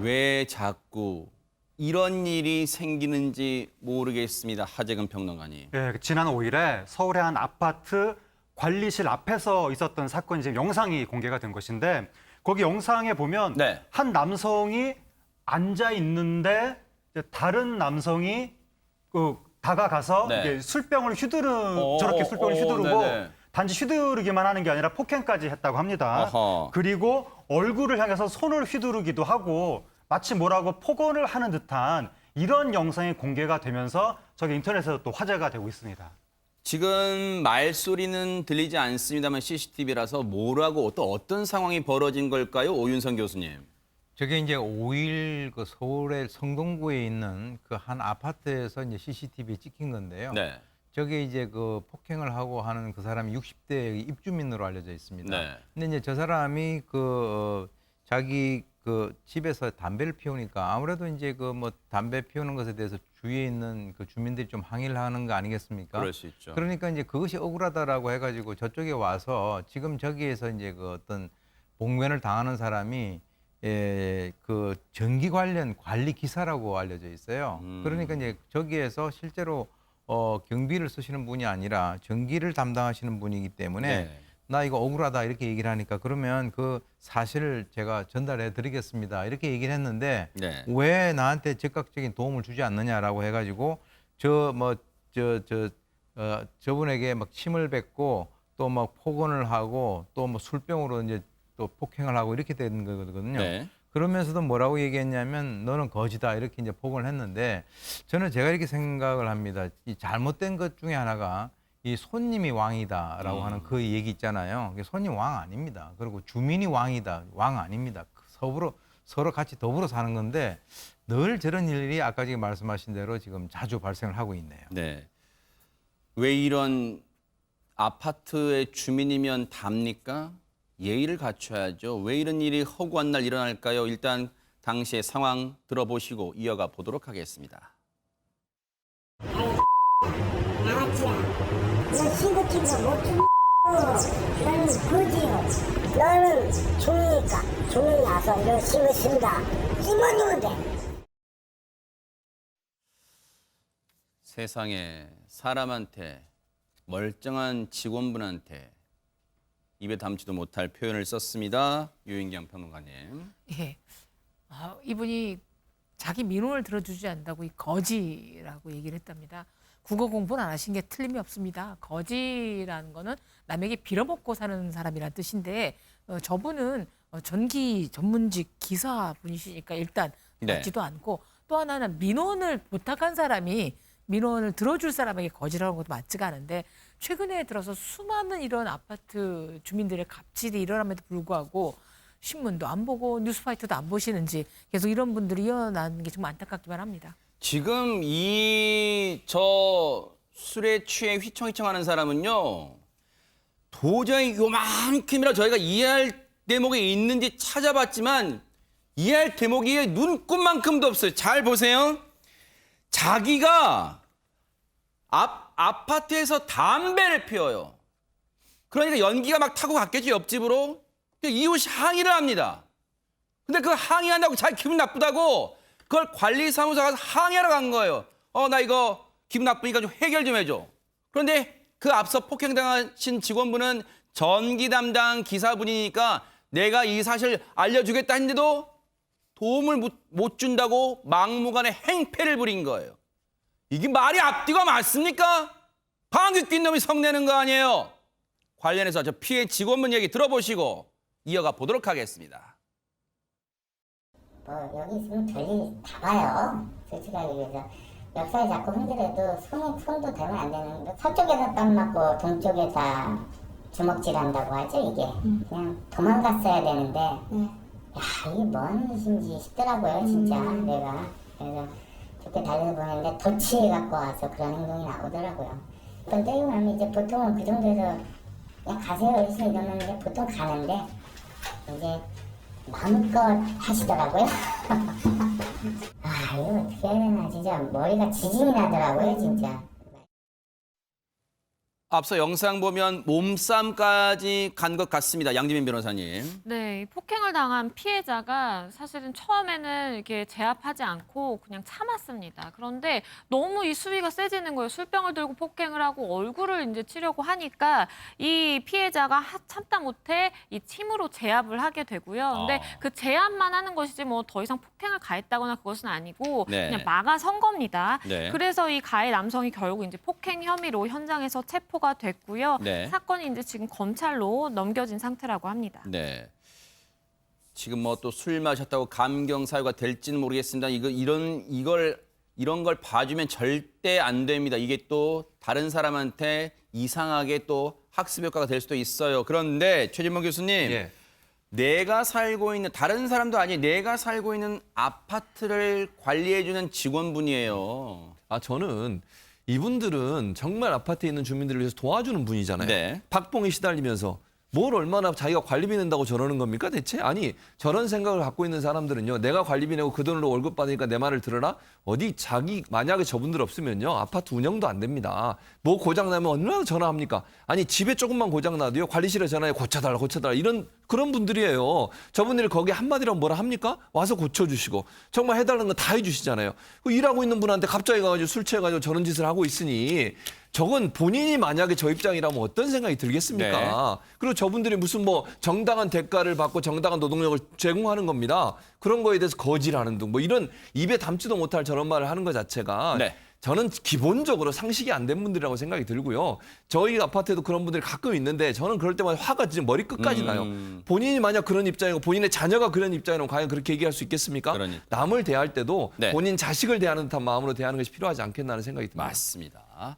왜 자꾸 이런 일이 생기는지 모르겠습니다. 하재근 평론가님. 네, 지난 5일에 서울의 한 아파트 관리실 앞에서 있었던 사건이 지금 영상이 공개가 된 것인데 거기 영상에 보면 네. 한 남성이 앉아 있는데 다른 남성이 다가가서 네. 이게 술병을 저렇게 술병을 휘두르고 네네. 단지 휘두르기만 하는 게 아니라 폭행까지 했다고 합니다. 어허. 그리고 얼굴을 향해서 손을 휘두르기도 하고 마치 뭐라고 폭언을 하는 듯한 이런 영상이 공개가 되면서 저게 인터넷에서 또 화제가 되고 있습니다. 지금 말소리는 들리지 않습니다만 CCTV라서 뭐라고 또 어떤 상황이 벌어진 걸까요? 오윤성 교수님. 저게 이제 5일 그 서울의 성동구에 있는 그 한 아파트에서 이제 CCTV에 찍힌 건데요. 네. 저게 이제 그 폭행을 하고 하는 그 사람이 60대 입주민으로 알려져 있습니다. 네. 근데 이제 저 사람이 자기 그 집에서 담배를 피우니까 아무래도 이제 그 뭐 담배 피우는 것에 대해서 주위에 있는 그 주민들이 좀 항의를 하는 거 아니겠습니까? 그럴 수 있죠. 그러니까 이제 그것이 억울하다라고 해가지고 저쪽에 와서 지금 저기에서 이제 그 어떤 봉변을 당하는 사람이 그 전기 관련 관리 기사라고 알려져 있어요. 그러니까 이제 저기에서 실제로 경비를 쓰시는 분이 아니라 전기를 담당하시는 분이기 때문에 네. 나 이거 억울하다 이렇게 얘기를 하니까 그러면 그 사실을 제가 전달해 드리겠습니다. 이렇게 얘기를 했는데 네. 왜 나한테 즉각적인 도움을 주지 않느냐라고 해가지고 저분에게 막 침을 뱉고 또 막 폭언을 하고 또 뭐 술병으로 이제 또 폭행을 하고 이렇게 되는 거거든요. 네. 그러면서도 뭐라고 얘기했냐면 너는 거지다 이렇게 이제 폭언을 했는데 저는 제가 이렇게 생각을 합니다. 이 잘못된 것 중에 하나가 이 손님이 왕이다라고 하는 그 얘기 있잖아요. 손님 왕 아닙니다. 그리고 주민이 왕이다. 왕 아닙니다. 서로 같이 더불어 사는 건데 늘 저런 일이 아까 지금 말씀하신 대로 지금 자주 발생을 하고 있네요. 네. 왜 이런 아파트의 주민이면 답니까? 예의를 갖춰야죠. 왜 이런 일이 허구한 날 일어날까요? 일단 당시의 상황 들어보시고 이어가 보도록 하겠습니다. 나같이야. 너 시급팀도 못 주고 너는 거지요. 너는 종이니까 종이 나서 이런 심을 쓴다. 심어주면 돼. 세상에 사람한테 멀쩡한 직원분한테 입에 담지도 못할 표현을 썼습니다. 유인경 평론가님. 예. 이분이 자기 민원을 들어주지 않는다고 이 거지라고 얘기를 했답니다. 국어 공부는 안 하신 게 틀림이 없습니다. 거지라는 거는 남에게 빌어먹고 사는 사람이란 뜻인데 저분은 전기 전문직 기사분이시니까 일단 네. 맞지도 않고 또 하나는 민원을 부탁한 사람이 민원을 들어줄 사람에게 거지라는 것도 맞지가 않은데 최근에 들어서 수많은 이런 아파트 주민들의 갑질이 일어남에도 불구하고 신문도 안 보고 뉴스파이터도 안 보시는지 계속 이런 분들이 일어나는 게 정말 안타깝기만 합니다. 지금 저 술에 취해 휘청휘청하는 사람은요. 도저히 요만큼이라 저희가 이해할 대목이 있는지 찾아봤지만 이해할 대목이 눈꼽만큼도 없어요. 잘 보세요. 자기가 아파트에서 담배를 피워요. 그러니까 연기가 막 타고 갔겠죠, 옆집으로. 이웃이 항의를 합니다. 근데 그 항의한다고 자기 기분 나쁘다고 그걸 관리사무소 가서 항의하러 간 거예요. 나 이거 기분 나쁘니까 좀 해결 좀 해줘. 그런데 그 앞서 폭행당하신 직원분은 전기 담당 기사분이니까 내가 이 사실 알려주겠다 했는데도 도움을 못 준다고 막무가내 행패를 부린 거예요. 이게 말이 앞뒤가 맞습니까? 방귀 낀 놈이 성내는 거 아니에요. 관련해서 저 피해 직원분 얘기 들어보시고 이어가 보도록 하겠습니다. 여기 있으면 별일 다 봐요. 솔직하게 얘기해서. 역사에 자꾸 흔들어도 손도 대면 안 되는. 서쪽에서 땀 맞고 동쪽에서 주먹질 한다고 하죠, 이게. 그냥 도망갔어야 되는데, 야, 이게 뭔 짓인지 싶더라고요, 진짜, 내가. 그래서 좋게 달려보는데 도취해갖고 와서 그런 행동이 나오더라고요. 떼고 나면 이제 보통은 그 정도에서 그냥 가세요, 어르신 이러는데 보통 가는데, 이제 마음껏 하시더라고요. 이거 어떻게 해야 되나 진짜 머리가 지진이 나더라고요 진짜. 앞서 영상 보면 몸싸움까지 간 것 같습니다. 양지민 변호사님. 네, 이 폭행을 당한 피해자가 사실은 처음에는 이렇게 제압하지 않고 그냥 참았습니다. 그런데 너무 이 수위가 세지는 거예요. 술병을 들고 폭행을 하고 얼굴을 이제 치려고 하니까 이 피해자가 참다 못해 이 침으로 제압을 하게 되고요. 근데 그 제압만 하는 것이지 뭐 더 이상 폭행을 가했다거나 그것은 아니고 네. 그냥 막아선 겁니다. 네. 그래서 이 가해 남성이 결국 이제 폭행 혐의로 현장에서 체포가 됐고요. 네. 사건이 이제 지금 검찰로 넘겨진 상태라고 합니다. 네. 지금 뭐 또 술 마셨다고 감경 사유가 될지는 모르겠습니다. 이런 걸 봐주면 절대 안 됩니다. 이게 또 다른 사람한테 이상하게 또 학습 효과가 될 수도 있어요. 그런데 최진범 교수님, 예. 내가 살고 있는 다른 사람도 아니 내가 살고 있는 아파트를 관리해주는 직원분이에요. 저는 이분들은 정말 아파트에 있는 주민들을 위해서 도와주는 분이잖아요. 네. 박봉에 시달리면서 뭘 얼마나 자기가 관리비 낸다고 저러는 겁니까 대체? 아니 저런 생각을 갖고 있는 사람들은요. 내가 관리비 내고 그 돈으로 월급 받으니까 내 말을 들어라? 어디 만약에 저분들 없으면요. 아파트 운영도 안 됩니다. 뭐 고장나면 얼마나 전화합니까? 아니 집에 조금만 고장나도요. 관리실에 전화해 고쳐달라 이런 그런 분들이에요. 저분들이 거기 한마디로 뭐라 합니까? 와서 고쳐주시고 정말 해달라는 거 다 해주시잖아요. 그 일하고 있는 분한테 갑자기 가가지고 술 취해가지고 저런 짓을 하고 있으니 저건 본인이 만약에 저 입장이라면 어떤 생각이 들겠습니까? 네. 그리고 저분들이 무슨 뭐 정당한 대가를 받고 정당한 노동력을 제공하는 겁니다. 그런 거에 대해서 거짓하는 등 뭐 이런 입에 담지도 못할 저런 말을 하는 것 자체가 네. 저는 기본적으로 상식이 안 된 분들이라고 생각이 들고요. 저희 아파트에도 그런 분들이 가끔 있는데 저는 그럴 때마다 화가 진짜 머리 끝까지 나요. 본인이 만약 그런 입장이고 본인의 자녀가 그런 입장이라면 과연 그렇게 얘기할 수 있겠습니까? 그러니까. 남을 대할 때도 네. 본인 자식을 대하는 듯한 마음으로 대하는 것이 필요하지 않겠나 하는 생각이 듭니다. 맞습니다.